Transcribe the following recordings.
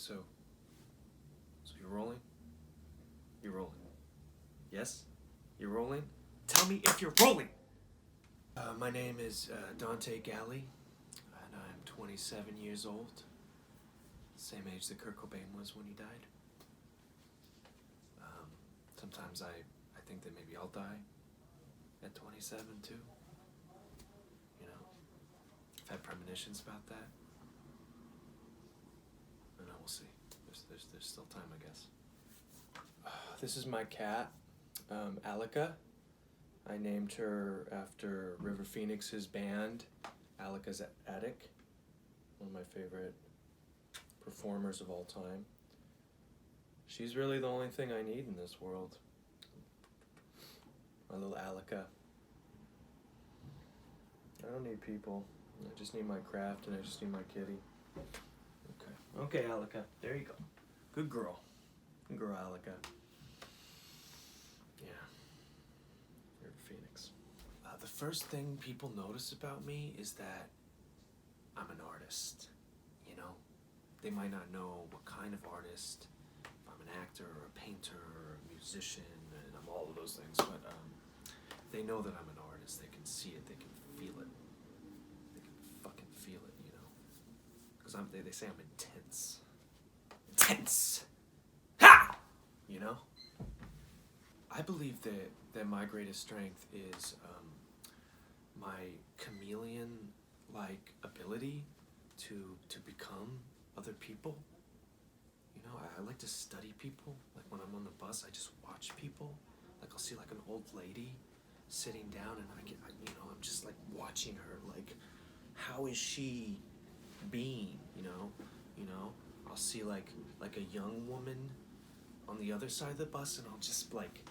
So you're rolling? You're rolling. Yes? You're rolling? Tell me if you're rolling! My name is Dante Galley, and I'm 27 years old. Same age that Kurt Cobain was when he died. Sometimes I think that maybe I'll die at 27 too. You know, I've had premonitions about that. I don't know, we'll see. There's still time, I guess. This is my cat, Alika. I named her after River Phoenix's band, Alika's Attic. One of my favorite performers of all time. She's really the only thing I need in this world. My little Alika. I don't need people. I just need my craft and I just need my kitty. Okay, Alika. There you go. Good girl. Good girl, Alika. Yeah. River Phoenix. The first thing people notice about me is that I'm an artist. You know? They might not know what kind of artist. If I'm an actor or a painter or a musician, and I'm all of those things, but they know that I'm an artist. They can see it. They can feel it. They can fucking feel it, you know? Because they say I'm intense. Intense! Ha! You know? I believe that my greatest strength is my chameleon-like ability to become other people. You know, I like to study people. Like when I'm on the bus, I just watch people. Like I'll see like an old lady sitting down, and I'm just like watching her. Like, how is she being? You know. I'll see like a young woman on the other side of the bus, and I'll just like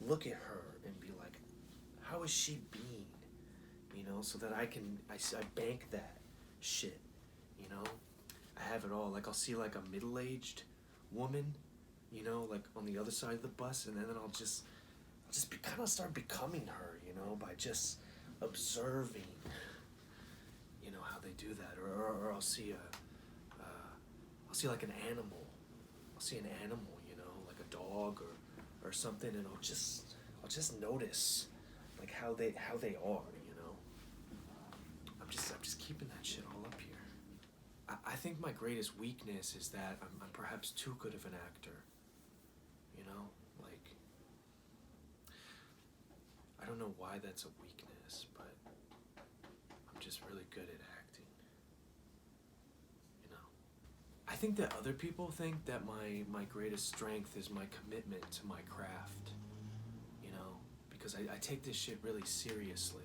look at her and be like, how is she being? You know, so that I bank that shit. You know. I have it all. Like I'll see like a middle-aged woman, you know, like on the other side of the bus, and then I'll just kind of start becoming her, you know, by just observing, you know, how they do that. Or I'll see like an animal. I'll see an animal, you know, like a dog or something, and I'll just notice like how they are, you know. I'm just keeping that shit all up here. I think my greatest weakness is that I'm perhaps too good of an actor. You know, like, I don't know why that's a weakness, but I'm just really good at acting. You know, I think that other people think that my greatest strength is my commitment to my craft. You know, because I take this shit really seriously.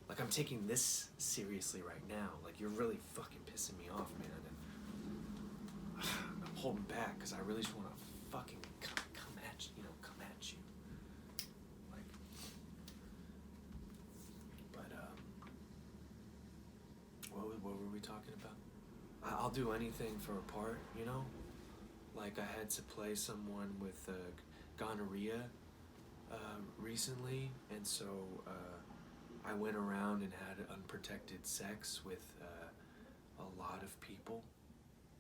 Like, I'm taking this seriously right now. Like, you're really fucking pissing me off, man. And I'm holding back because I really just want to fucking come at you, come at you. Like, but, what were we talking about? I'll do anything for a part, you know? Like, I had to play someone with gonorrhea recently, and so, I went around and had unprotected sex with a lot of people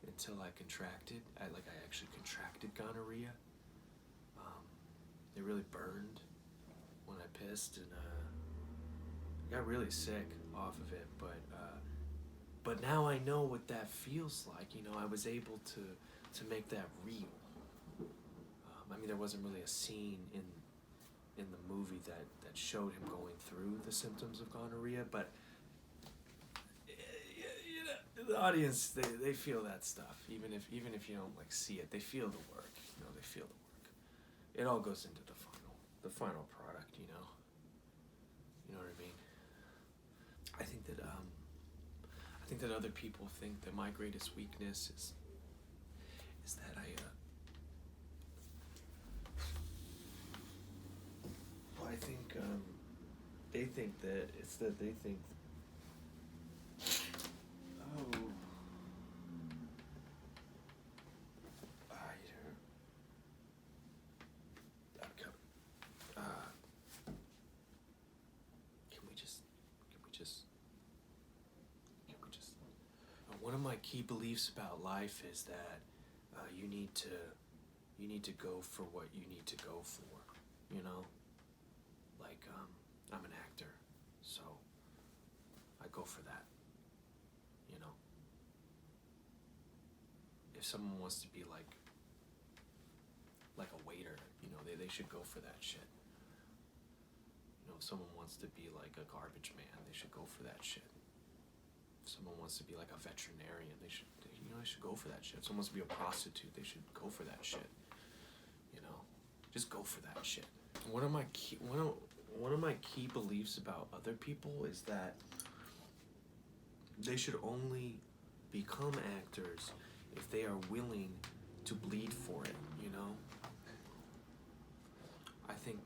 until I contracted. I actually contracted gonorrhea. It really burned when I pissed, and I got really sick off of it. But now I know what that feels like. You know, I was able to make that real. I mean, there wasn't really a scene in the movie that showed him going through the symptoms of gonorrhea, but you know, the audience, they feel that stuff, even if you don't like see it. They feel the work, you know. They feel the work. It all goes into the final product, you know. You know what I mean? I think that other people think that my greatest weakness is that I think they think that it's that they think. Oh. Can we just one of my key beliefs about life is that you need to go for what you need to go for, you know? Like, I'm an actor, so I go for that, you know? If someone wants to be like a waiter, you know, they should go for that shit. You know, if someone wants to be like a garbage man, they should go for that shit. If someone wants to be like a veterinarian, they should go for that shit. If someone wants to be a prostitute, they should go for that shit. You know, just go for that shit. One of my key beliefs about other people is that they should only become actors if they are willing to bleed for it, you know? I think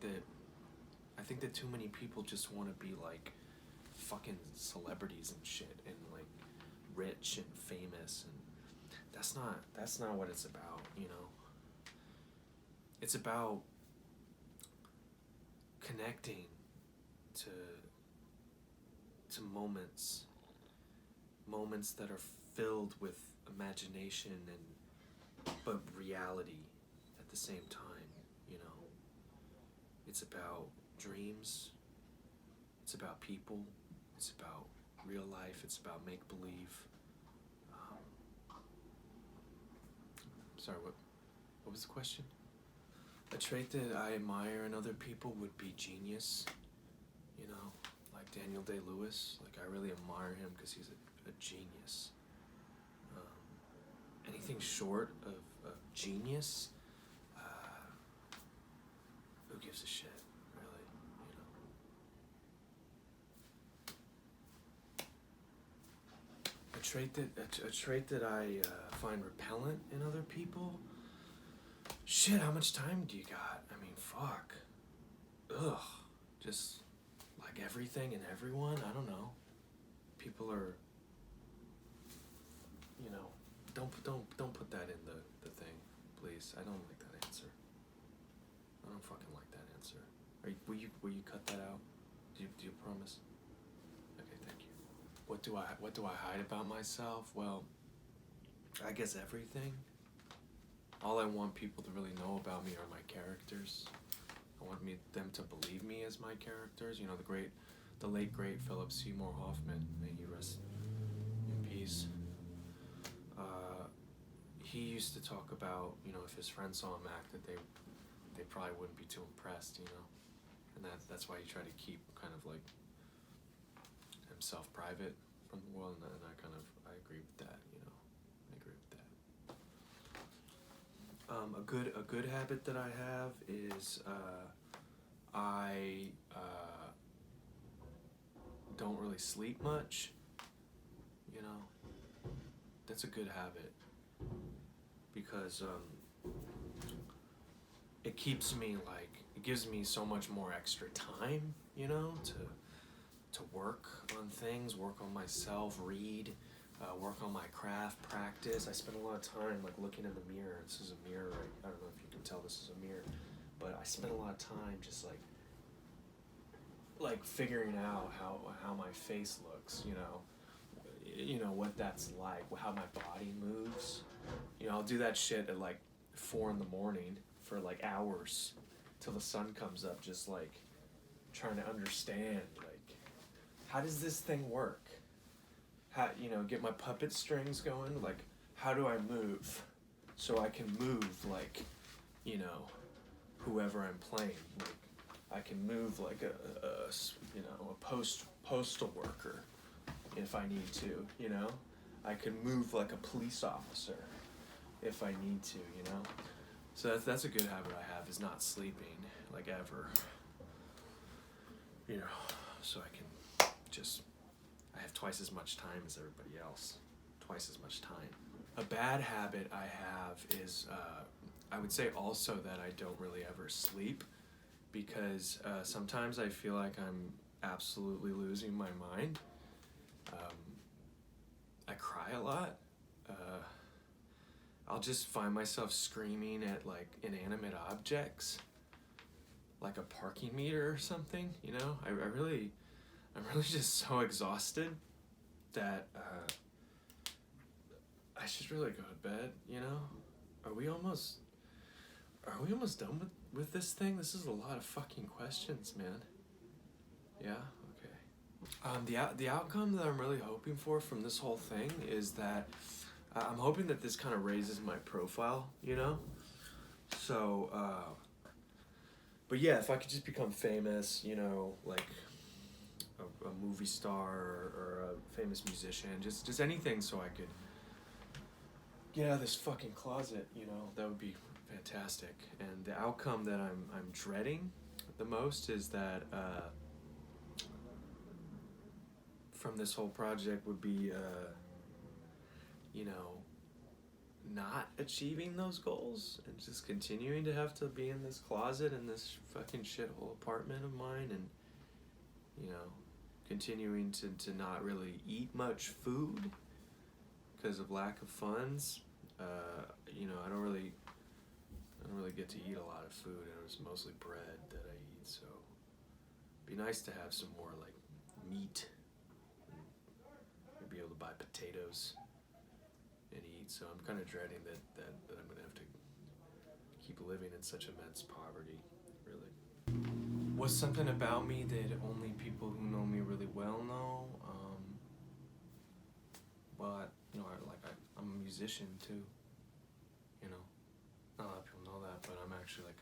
that too many people just want to be like fucking celebrities and shit and like rich and famous, and that's not what it's about, you know? It's about connecting to moments that are filled with imagination but reality at the same time, you know? It's about dreams, it's about people, it's about real life, it's about make-believe. Sorry, what was the question? A trait that I admire in other people would be genius, you know, like Daniel Day-Lewis. Like, I really admire him because he's a genius. Anything short of genius, who gives a shit, really, you know? A trait that I find repellent in other people. Shit, how much time do you got? I mean, fuck. Ugh. Just like everything and everyone. I don't know. People are, you know. Don't put that in the thing, please. I don't like that answer. I don't fucking like that answer. Will you cut that out? Do you promise? Okay, thank you. What do I hide about myself? Well, I guess everything. All I want people to really know about me are my characters. I want them to believe me as my characters. You know, the late great Philip Seymour Hoffman, may he rest in peace. He used to talk about, you know, if his friends saw him act, that they probably wouldn't be too impressed, you know, and that's why he tried to keep kind of like himself private from the world, and I agree with that, you know, I agree with that. A good habit that I have is I don't really sleep much, you know. That's a good habit because it keeps me it gives me so much more extra time, you know, to work on things, work on myself, read, work on my craft, practice. I spend a lot of time like looking in the mirror. This is a mirror, right? I don't know if you can tell this is a mirror, but I spend a lot of time just like figuring out how my face looks, you know, what that's like, how my body moves. You know, I'll do that shit at like 4 a.m. for like hours till the sun comes up, just like trying to understand, like, how does this thing work? How, you know, get my puppet strings going, like, how do I move so I can move like, you know, whoever I'm playing. Like, I can move like a postal worker if I need to, you know. I can move like a police officer if I need to, you know. So that's a good habit I have, is not sleeping like ever, you know, so I can I have twice as much time as everybody else, twice as much time. A bad habit I have is I would say also that I don't really ever sleep, because sometimes I feel like I'm absolutely losing my mind. I cry a lot. I'll just find myself screaming at like inanimate objects, like a parking meter or something, you know? I'm really just so exhausted that I should really go to bed, you know? Are we almost done with this thing? This is a lot of fucking questions, man. Yeah? Okay. The outcome that I'm really hoping for from this whole thing is that I'm hoping that this kind of raises my profile, you know? So, but yeah, if I could just become famous, you know, like a movie star or a famous musician, just anything so I could get out of this fucking closet, you know, that would be fantastic. And the outcome that I'm dreading the most is that from this whole project would be you know, not achieving those goals and just continuing to have to be in this closet in this fucking shithole apartment of mine, and you know, continuing to not really eat much food because of lack of funds. You know, I don't really get to eat a lot of food, and it's mostly bread that I eat, so it'd be nice to have some more like meat and be able to buy potatoes and eat. So I'm kind of dreading that I'm gonna have to keep living in such immense poverty, really. What's something about me that only people who know me really well know? But you know, I'm a musician too. You know, not a lot of people know that, but I'm actually like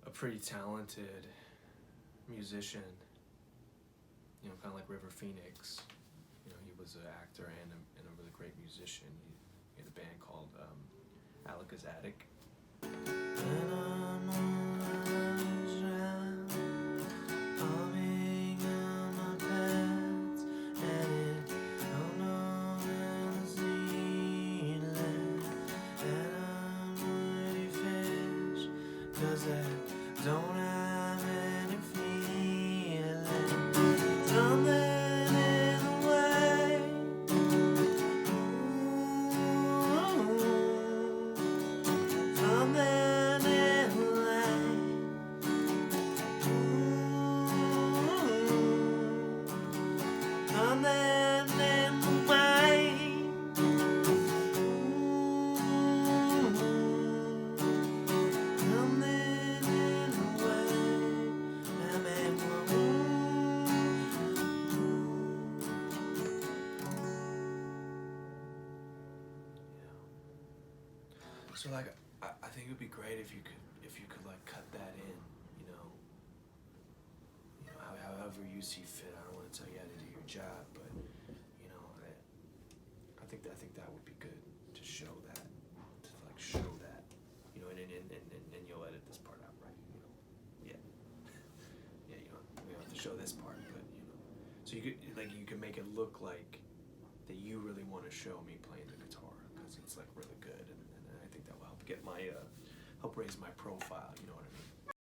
a pretty talented musician. You know, kind of like River Phoenix. You know, he was an actor and a really great musician. He had a band called Alaka's Attic. So like, I think it would be great if you could like cut that in, you know, however you see fit. I don't want to tell you how to do your job, but you know, I think that would be good to show that, you know, and you'll edit this part out, right? You know, yeah, yeah, you know, we don't have to show this part, but you know, so you could make it look like that you really want to show me playing the guitar because it's like really good, and I think that will help get my help raise my profile, you know what I mean?